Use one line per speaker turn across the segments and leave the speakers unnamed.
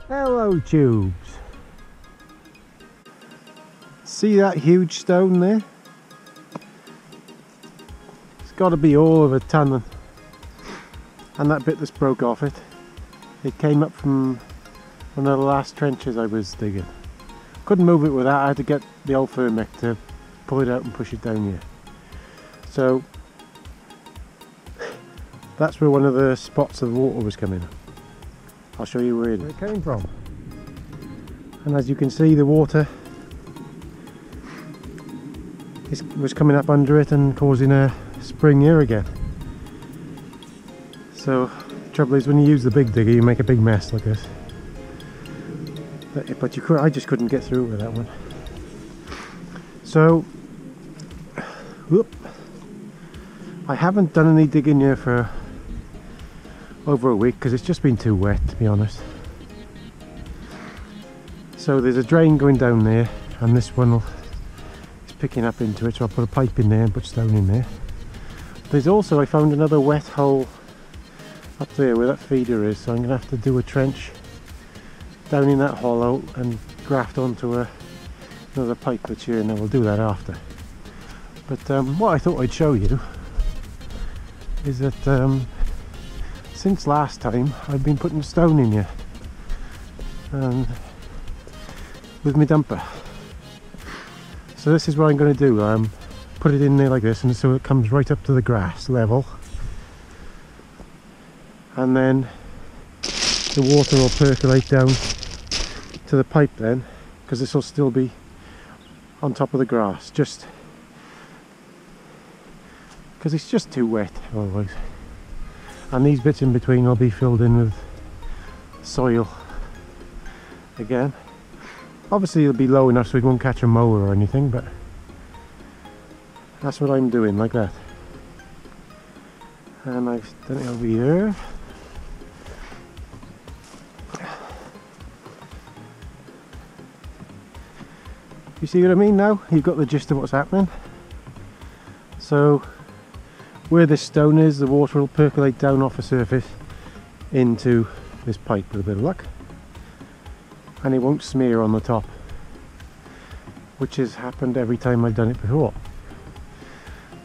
Hello tubes. See that huge stone there? It's got to be all of a ton, and that bit that's broke off it, it came up from one of the last trenches I was digging. Couldn't move it with that, I had to get the old Fermic to pull it out and push it down here. So that's where one of the spots of the water was coming. I'll show you where it came from. And as you can see, the water was coming up under it and causing a spring here again. So the trouble is, when you use the big digger you make a big mess like this. But I just couldn't get through with that one. So whoop, I haven't done any digging here for over a week because it's just been too wet, to be honest. So there's a drain going down there, and this one is picking up into it, so I'll put a pipe in there and put stone in there. There's also, I found another wet hole up there where that feeder is, so I'm going to have to do a trench down in that hollow and graft onto another pipe that's here, and then we'll do that after. But what I thought I'd show you is that since last time I've been putting stone in here and with my dumper. So this is what I'm going to do. Put it in there like this, and so it comes right up to the grass level, and then the water will percolate down to the pipe then, because this will still be on top of the grass, just because it's just too wet otherwise. And these bits in between will be filled in with soil again. Obviously it'll be low enough so it won't catch a mower or anything, but that's what I'm doing, like that. And I've done it over here. You see what I mean now? You've got the gist of what's happening. So where this stone is, the water will percolate down off the surface into this pipe with a bit of luck, and it won't smear on the top, which has happened every time I've done it before.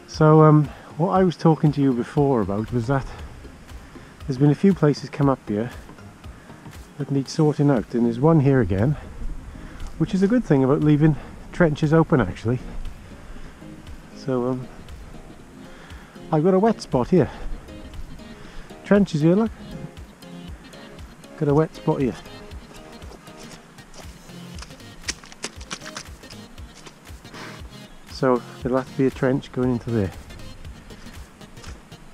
So what I was talking to you before about was that there's been a few places come up here that need sorting out, and there's one here again, which is a good thing about leaving trenches open actually. So I've got a wet spot here. Trenches here, look. Got a wet spot here. So there'll have to be a trench going into there.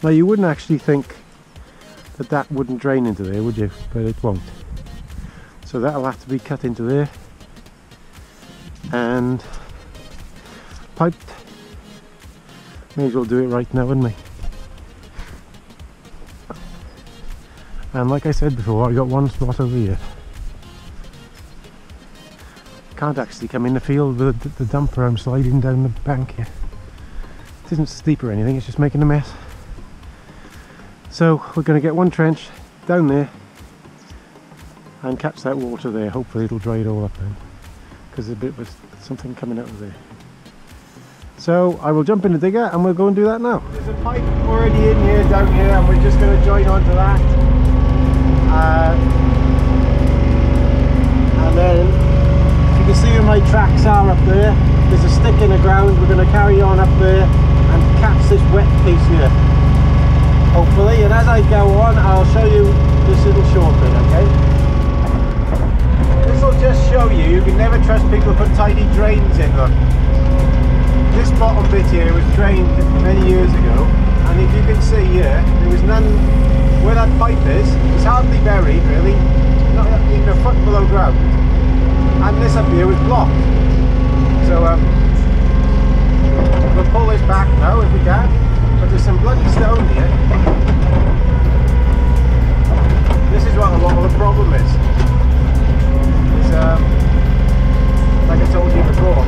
Now you wouldn't actually think that that wouldn't drain into there, would you? But it won't. So that'll have to be cut into there and piped. May as well do it right now, wouldn't we? And like I said before, I got one spot over here. Can't actually come in the field with the dumper. I'm sliding down the bank here. It isn't steep or anything, it's just making a mess. So we're going to get one trench down there and catch that water there. Hopefully it'll dry it all up then, because there's a bit of something coming out of there. So I will jump in the digger and we'll go and do that now. There's a pipe already in here, down here, and we're just going to join onto that. And then you can see where my tracks are up there. There's a stick in the ground. We're going to carry on up there and catch this wet piece here, hopefully. And as I go on, I'll show you this little shortcut, okay? This will just show you, you can never trust people who put tiny drains in them. This bottom bit here was drained many years ago, and if you can see here, there was none where that pipe is. It's hardly buried really, not even a foot below ground, and this up here was blocked. So we'll pull this back now if we can, but there's some bloody stone here. This is what a lot of the problem is. Like I told you before,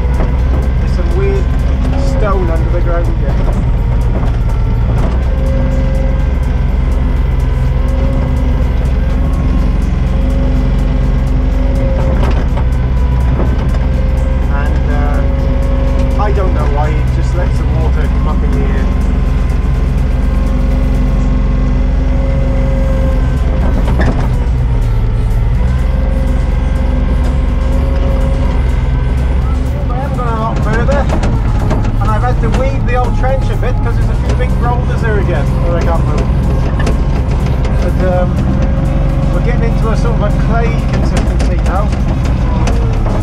there's some weird stone under the ground here. again, or I can't move. But we're getting into a sort of a clay consistency now.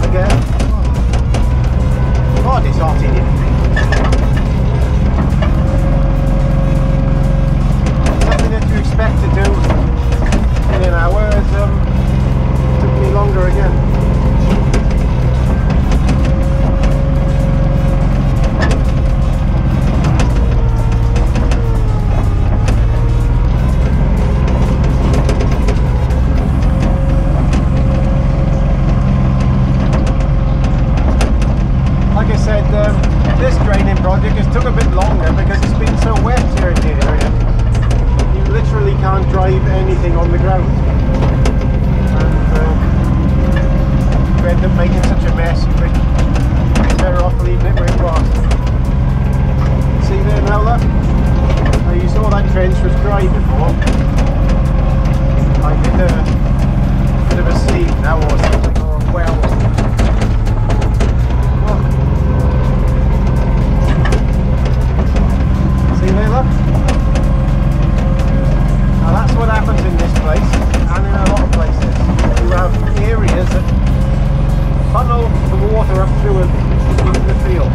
Again. God, it's hot in here. Something that you expect to do in an hour took me longer again. This draining project has took a bit longer because it's been so wet here in the area. You literally can't drive anything on the ground, and you end up making such a mess. You're better off leaving it where it was. See there now, look. Now you saw that trench was dry before. I did a bit of a seam now or something, or a well. Look. Now that's what happens in this place and in a lot of places. You have areas that funnel the water up through into the field.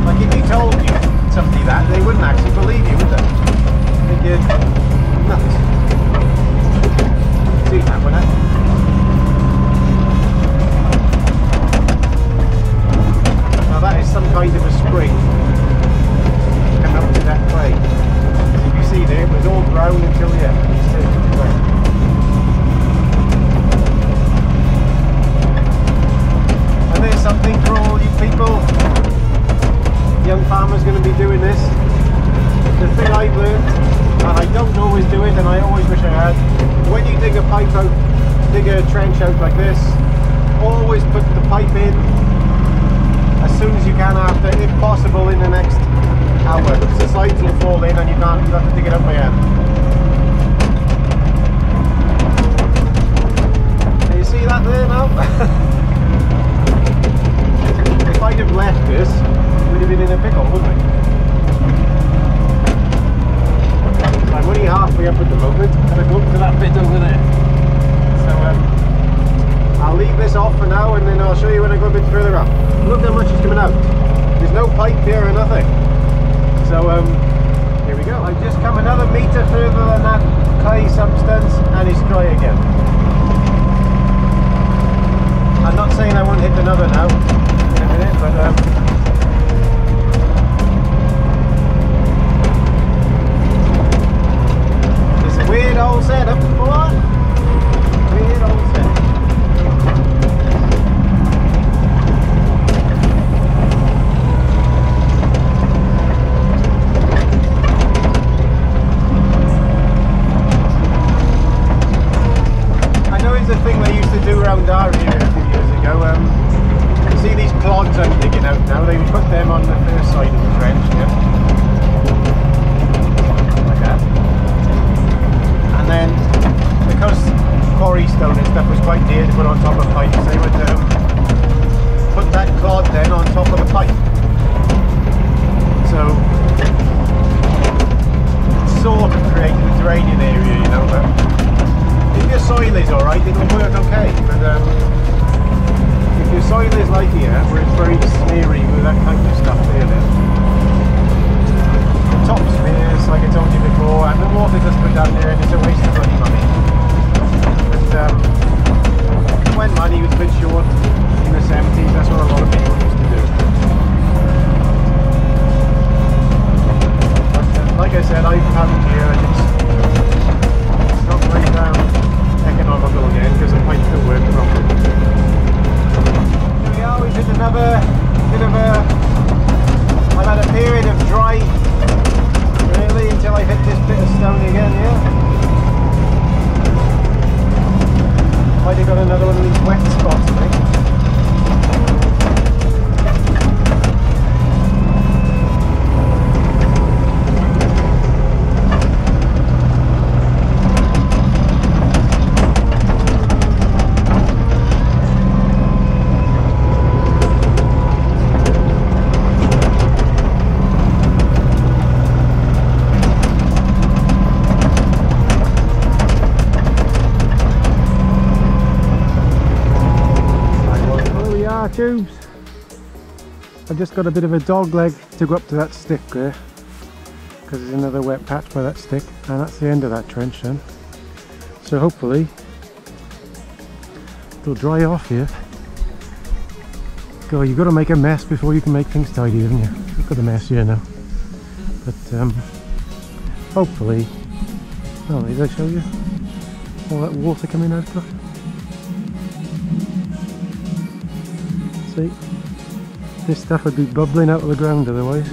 Like if you told somebody that, they wouldn't actually believe you, would they? They'd get nuts. See that, wouldn't it? Now that is some kind of a spring. Up to that clay. As you see there, it was all brown until yeah, it's turned grey. And there's something for all you people, young farmers going to be doing this. The thing I've learned, and I don't always do it, and I always wish I had, when you dig a pipe out, dig a trench out like this, always put the pipe in as soon as you can after, if possible in the next hour, because the sides will fall in and you'll have to dig it up by hand. Can you see that there now? If I'd have left this, we'd have been in a pickle, wouldn't we? I'm only halfway up at the moment, and I go up to that bit over there. So I'll leave this off for now, and then I'll show you when I go a bit further up. Look how much is coming out. There's no pipe here or nothing. So here we go. I've just come another metre further than that clay substance and it's dry again. I'm not saying I won't hit another now in a minute, but it's a weird old setup. What? Weird old setup. The thing they used to do around our area a few years ago, you see these clods I'm digging out now, they would put them on the first side of the trench, yeah? Like that. And then, because quarry stone and stuff was quite dear to put on top of pipes, they would put that clod then on top of the pipe. So, sort of created a draining area, you know, but if your soil is alright, it'll work okay, but if your soil is like here, where it's very smeary with that kind of stuff there, then the top smears, like I told you before, and the water just put down there and it's a waste of money. But when money was a bit short in the 70s, that's what a lot of people used to do. But like I said, I've come here and it's not very economical again because the pipe still works properly. Here we are, we've hit another bit of a... I've had a period of dry, really, until I hit this bit of stone again, yeah? Might have got another one of these wet spots, I think. tubes. I've just got a bit of a dog leg to go up to that stick there, because there's another wet patch by that stick, and that's the end of that trench then. So hopefully it'll dry off here. God, you've got to make a mess before you can make things tidy, haven't you? Look at the mess here now. But hopefully, oh, did I show you all that water coming out? Look. See, this stuff would be bubbling out of the ground otherwise.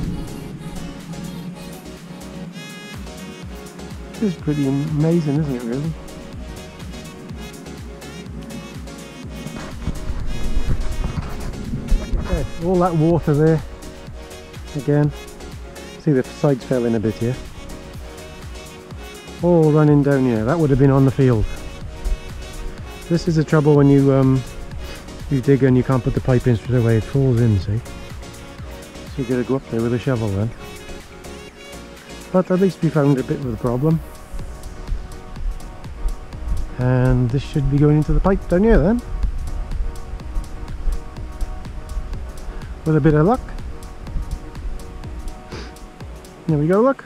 This is pretty amazing, isn't it, really? Okay, all that water there, again, see the sides fell in a bit here. All running down here, that would have been on the field. This is the trouble when you dig and you can't put the pipe in straight away, it falls in, see? So you gotta go up there with a shovel then. But at least we found a bit of the problem. And this should be going into the pipe down here then. With a bit of luck. There we go, look.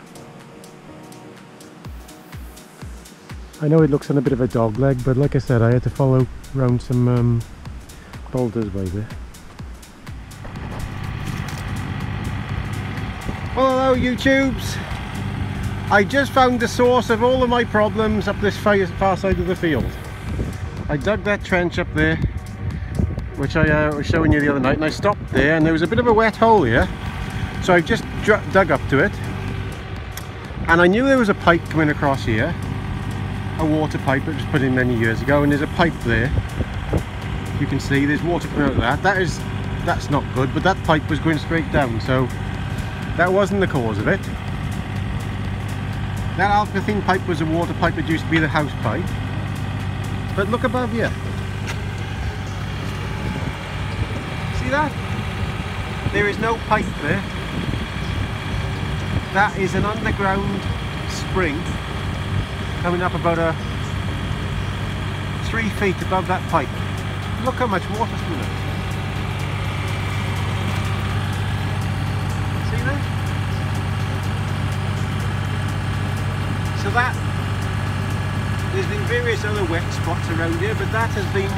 I know it looks on a bit of a dog leg, but like I said, I had to follow around some boulders by there. Well, hello YouTubes. I just found the source of all of my problems up this far side of the field. I dug that trench up there, which I was showing you the other night, and I stopped there and there was a bit of a wet hole here. So I just dug up to it, and I knew there was a pipe coming across here, a water pipe that was put in many years ago, and there's a pipe there. You can see there's water coming out of that. That's not good, but that pipe was going straight down, so that wasn't the cause of it. That alkaline pipe was a water pipe that used to be the house pipe. But look above here. See that? There is no pipe there. That is an underground spring coming up about 3 feet above that pipe. Look how much water's through there. See that? So that, there's been various other wet spots around here, but that has been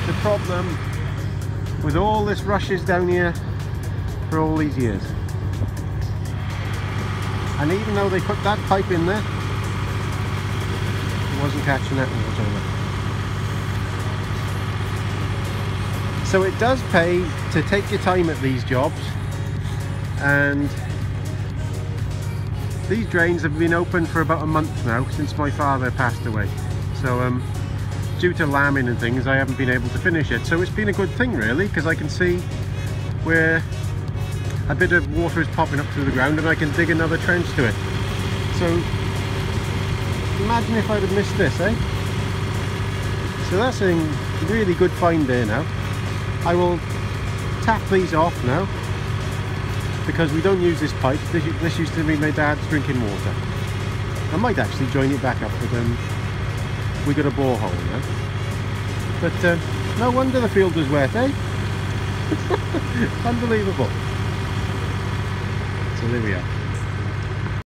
the problem with all this rushes down here for all these years. And even though they put that pipe in there, it wasn't catching that water. So it does pay to take your time at these jobs, and these drains have been open for about a month now, since my father passed away. So due to lambing and things, I haven't been able to finish it. So it's been a good thing really, because I can see where a bit of water is popping up through the ground and I can dig another trench to it. So imagine if I'd have missed this, eh? So that's a really good find there now. I will tap these off now, because we don't use this pipe. This used to be my dad's drinking water. I might actually join it back up, but we got a borehole now. But no wonder the field was wet, eh? Unbelievable. So there we are.